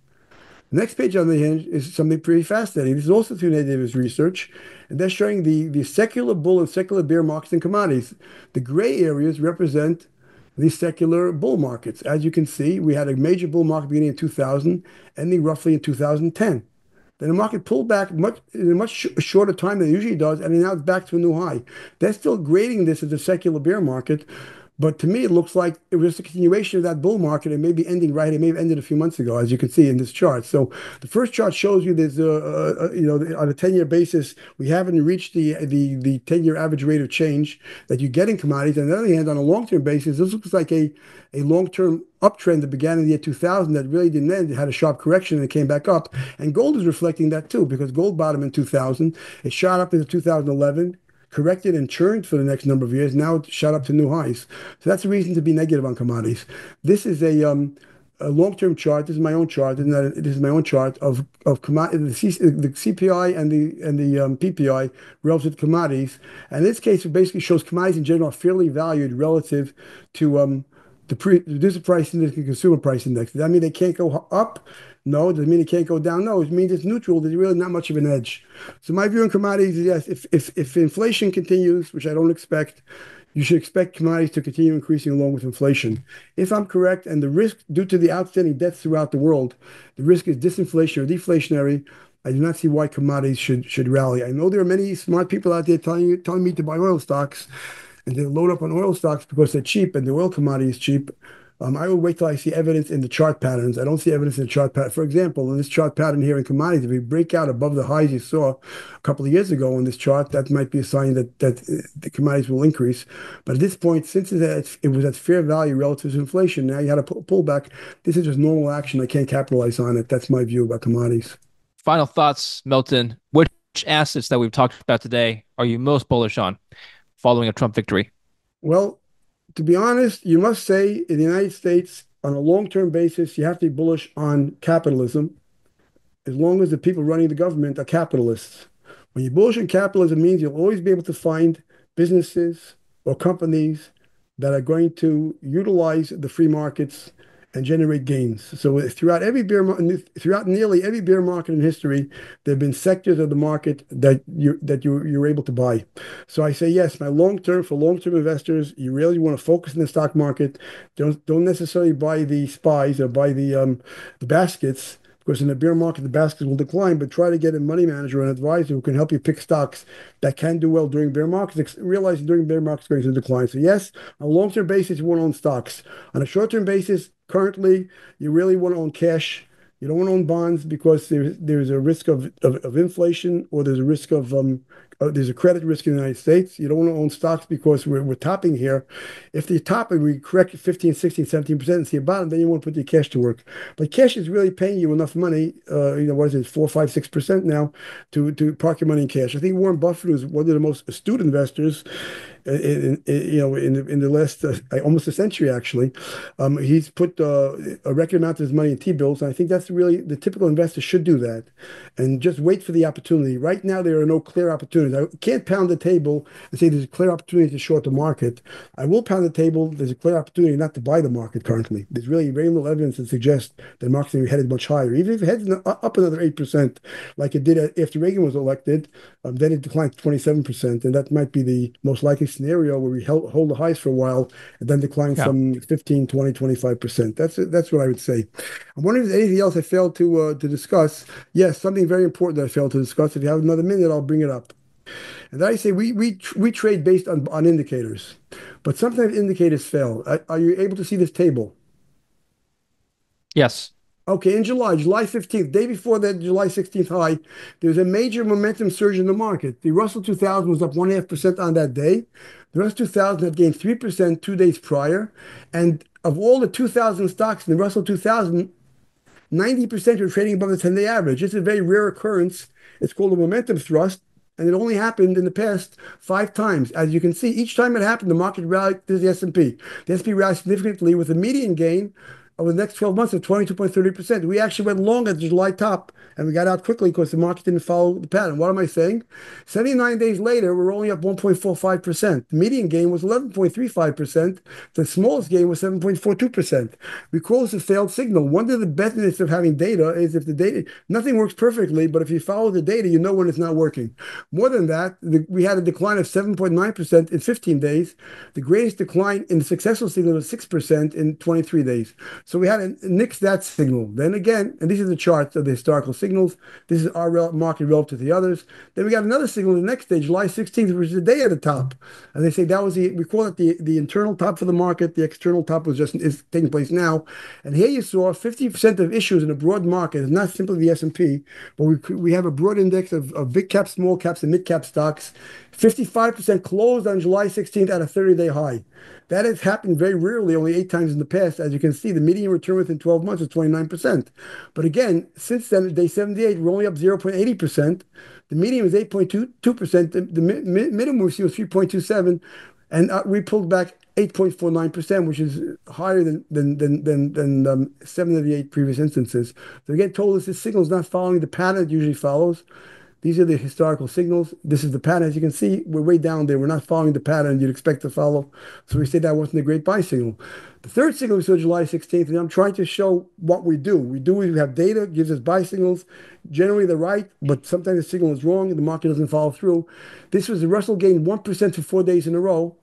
The next page on the hinge is something pretty fascinating. This is also through Ned Davis research, and they're showing the secular bull and secular bear markets in commodities. The gray areas represent the secular bull markets. As you can see, we had a major bull market beginning in 2000, ending roughly in 2010. Then the market pulled back in a much shorter time than it usually does, and now it's back to a new high. They're still grading this as a secular bear market, but to me, it looks like it was a continuation of that bull market. It may be ending right. It may have ended a few months ago, as you can see in this chart. So the first chart shows you there's on a 10-year basis, we haven't reached the 10-year average rate of change that you get in commodities. On the other hand, on a long-term basis, this looks like a long-term uptrend that began in the year 2000 that really didn't end. It had a sharp correction and it came back up. And gold is reflecting that too, because gold bottomed in 2000. It shot up into 2011, corrected and churned for the next number of years. Now it shot up to new highs. So that's a reason to be negative on commodities. This is a long-term chart. This is my own chart, and this is my own chart of commodity, the CPI and the PPI relative to commodities. And in this case, it basically shows commodities in general are fairly valued relative to the producer price index and consumer price index. Does that mean they can't go up? No. Does it mean it can't go down? No. It means it's neutral. There's really not much of an edge. So my view on commodities is yes, if inflation continues, which I don't expect, you should expect commodities to continue increasing along with inflation. If I'm correct, and the risk due to the outstanding debts throughout the world, the risk is disinflation or deflationary, I do not see why commodities should rally. I know there are many smart people out there telling me to buy oil stocks, and they load up on oil stocks because they're cheap and the oil commodity is cheap. I will wait till I see evidence in the chart patterns. I don't see evidence in the chart pattern. For example, in this chart pattern here in commodities, if we break out above the highs you saw a couple of years ago on this chart, that might be a sign that the commodities will increase. But at this point, since it was at fair value relative to inflation, now you had a pullback. This is just normal action. I can't capitalize on it. That's my view about commodities. Final thoughts, Milton. Which assets that we've talked about today are you most bullish on following a Trump victory? Well, to be honest, you must say in the United States, on a long-term basis, you have to be bullish on capitalism as long as the people running the government are capitalists. When you're bullish on capitalism, it means you'll always be able to find businesses or companies that are going to utilize the free markets and generate gains. So throughout nearly every bear market in history, there have been sectors of the market that you're able to buy. So I say yes, for long-term investors, you really want to focus in the stock market. Don't necessarily buy the spies or buy the baskets. Because in the bear market, the baskets will decline, but try to get a money manager or an advisor who can help you pick stocks that can do well during bear markets, realizing during bear markets going to decline. So yes, on a long-term basis, you want to own stocks. On a short-term basis, currently, you really want to own cash. You don't want to own bonds because there's a risk of inflation or there's a risk there's a credit risk in the United States. You don't want to own stocks because we're topping here. If the top and we correct 15, 16, 17% and see a bottom, then you want to put your cash to work. But cash is really paying you enough money, what is it, 4, 5, 6% now to park your money in cash. I think Warren Buffett was one of the most astute investors in the last almost a century actually. He's put a record amount of his money in T-bills, and I think that's really the typical investor should do that, and just wait for the opportunity. Right now, there are no clear opportunities. I can't pound the table and say there's a clear opportunity to short the market. I will pound the table. There's a clear opportunity not to buy the market currently. There's really very little evidence that suggests that the market's going to be headed much higher. Even if it heads up another 8%, like it did after Reagan was elected, then it declined to 27%, and that might be the most likely scenario where we hold the highs for a while and then decline Yeah. some 15, 20, 25%. That's what I would say. I'm wondering if there's anything else I failed to discuss. Yes, something very important that I failed to discuss. If you have another minute, I'll bring it up. And then I say we trade based on indicators, but sometimes indicators fail. Are you able to see this table? Yes. Okay, in July 15th, day before that July 16th high, there was a major momentum surge in the market. The Russell 2000 was up 1.5% on that day. The Russell 2000 had gained 3% 2 days prior. And of all the 2,000 stocks in the Russell 2000, 90% are trading above the 10-day average. It's a very rare occurrence. It's called a momentum thrust. And it only happened in the past 5 times. As you can see, each time it happened, the market rallied to the S&P. The S&P rallied significantly with a median gain over the next 12 months of 22.30%. We actually went long at the July top and we got out quickly because the market didn't follow the pattern. What am I saying? 79 days later, we're only up 1.45%. The median gain was 11.35%. The smallest gain was 7.42%. We call this a failed signal. One of the benefits of having data is if the data, nothing works perfectly, but if you follow the data, you know when it's not working. More than that, we had a decline of 7.9% in 15 days. The greatest decline in the successful signal was 6% in 23 days. So we had to nix that signal. Then again, and these are the charts of the historical signals. This is our market relative to the others. Then we got another signal the next day, July 16th, which is the day at the top. And they say that was we call it the internal top for the market. The external top is taking place now. And here you saw 50% of issues in a broad market is not simply the S&P, but we have a broad index of big cap, small caps, and mid cap stocks. 55% closed on July 16th at a 30-day high. That has happened very rarely, only 8 times in the past. As you can see, the median return within 12 months is 29%. But again, since then, day 78, we're only up 0.80%. The median was 8.22%. The minimum we see was 3.27%. And we pulled back 8.49%, which is higher than 7 of the 8 previous instances. So again, told us this signal is not following the pattern it usually follows. These are the historical signals. This is the pattern. As you can see, we're way down there. We're not following the pattern you'd expect to follow. So we say that wasn't a great buy signal. The third signal we saw July 16th, and I'm trying to show what we do. We have data, gives us buy signals. Generally, they're right, but sometimes the signal is wrong and the market doesn't follow through. This was the Russell gained 1% for 4 days in a row.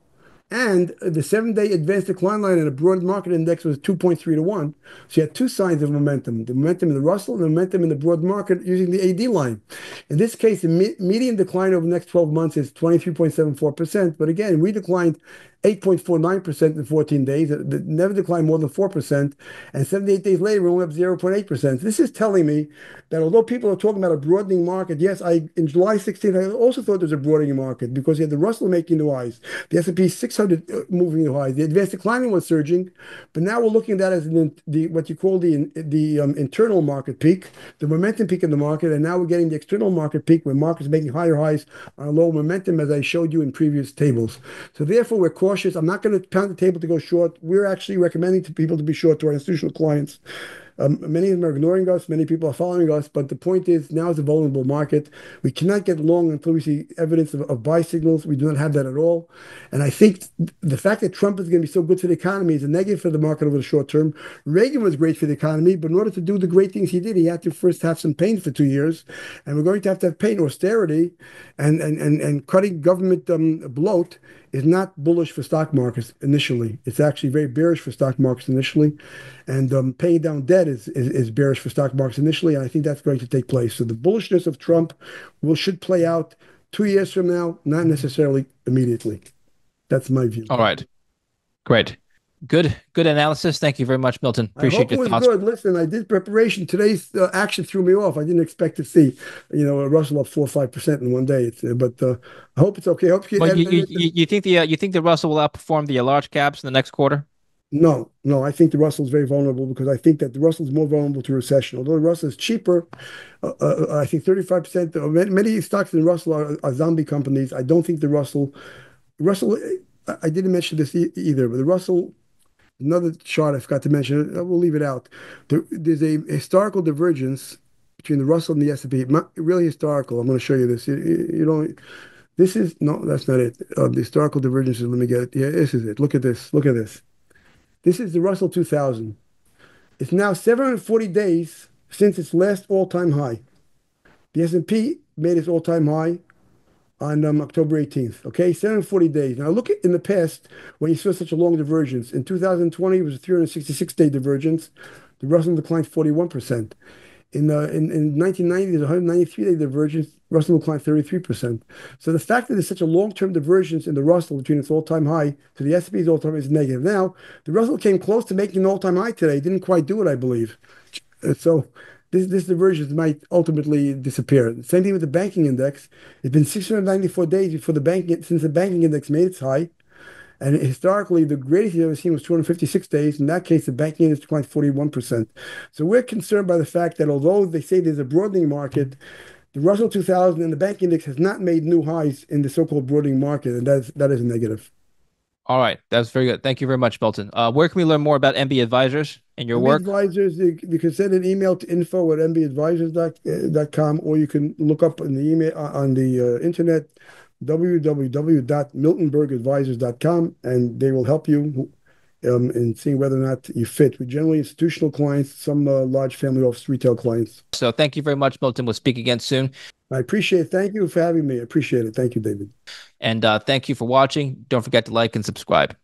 And the 7-day advanced decline line in a broad market index was 2.3 to 1. So you had two signs of momentum, the momentum in the Russell and the momentum in the broad market using the AD line. In this case, the median decline over the next 12 months is 23.74%. But again, we declined 8.49% in 14 days. It never declined more than 4%. And 78 days later, we're only up 0.8%. This is telling me that although people are talking about a broadening market, yes, in July 16th, I also thought there was a broadening market because you had the Russell making new highs, the S&P 600 moving new highs, the advanced declining was surging. But now we're looking at that as what you call the internal market peak, the momentum peak in the market. And now we're getting the external market peak where markets making higher highs on a low momentum, as I showed you in previous tables. So therefore, we're cautious. I'm not going to pound the table to go short. We're actually recommending to people to be short, to our institutional clients. Many of them are ignoring us. Many people are following us. But the point is, now is a vulnerable market. We cannot get long until we see evidence of buy signals. We do not have that at all. And I think the fact that Trump is going to be so good for the economy is a negative for the market over the short term. Reagan was great for the economy, but in order to do the great things he did, he had to first have some pain for 2 years. And we're going to have pain. Austerity and cutting government bloat is not bullish for stock markets initially. It's actually very bearish for stock markets initially. And paying down debt is bearish for stock markets initially. And I think that's going to take place. So the bullishness of Trump should play out 2 years from now, not necessarily immediately. That's my view. All right. Great. Good analysis. Thank you very much, Milton. I Appreciate hope it your was thoughts. good. Listen, I did preparation. Today's action threw me off. I didn't expect to see, a Russell up 4 or 5% in one day. But I hope it's okay. I hope Well, you think the Russell will outperform the large caps in the next quarter? No. I think the Russell is very vulnerable because I think that the Russell is more vulnerable to recession. Although the Russell is cheaper, I think 35%. Many stocks in the Russell are zombie companies. I don't think the Russell. I didn't mention this either, but the Russell. Another chart I forgot to mention. We'll leave it out. There's a historical divergence between the Russell and the S&P. Really historical. I'm going to show you this. You don't. This is no. That's not it. The historical divergences. Let me get it. Yeah, this is it. Look at this. Look at this. This is the Russell 2000. It's now 740 days since its last all-time high. The S&P made its all-time high on October 18th. Okay, 740 days. Now look at in the past when you saw such a long divergence. In 2020, it was a 366-day divergence. The Russell declined 41%. In 1990, there's a 193-day divergence. Russell declined 33%. So the fact that there's such a long-term divergence in the Russell between its all-time high to the S&P's all-time high is negative. Now, the Russell came close to making an all-time high today. Didn't quite do it, I believe. So this divergence might ultimately disappear. Same thing with the banking index. It's been 694 days since the banking index made its high. And historically, the greatest you've ever seen was 256 days. In that case, the banking index declined 41%. So we're concerned by the fact that although they say there's a broadening market, the Russell 2000 and the bank index has not made new highs in the so-called broadening market, and that is a negative. All right. That's very good. Thank you very much, Milton. Where can we learn more about MB Advisors and your MB work? Advisors, you can send an email to info@mbadvisors.com, or you can look up in the email on the internet www.miltonbergadvisors.com, and they will help you in seeing whether or not you fit. We generally institutional clients, some large family office retail clients. So thank you very much, Milton. We'll speak again soon. I appreciate it. Thank you for having me. I appreciate it. Thank you, David. And thank you for watching. Don't forget to like and subscribe.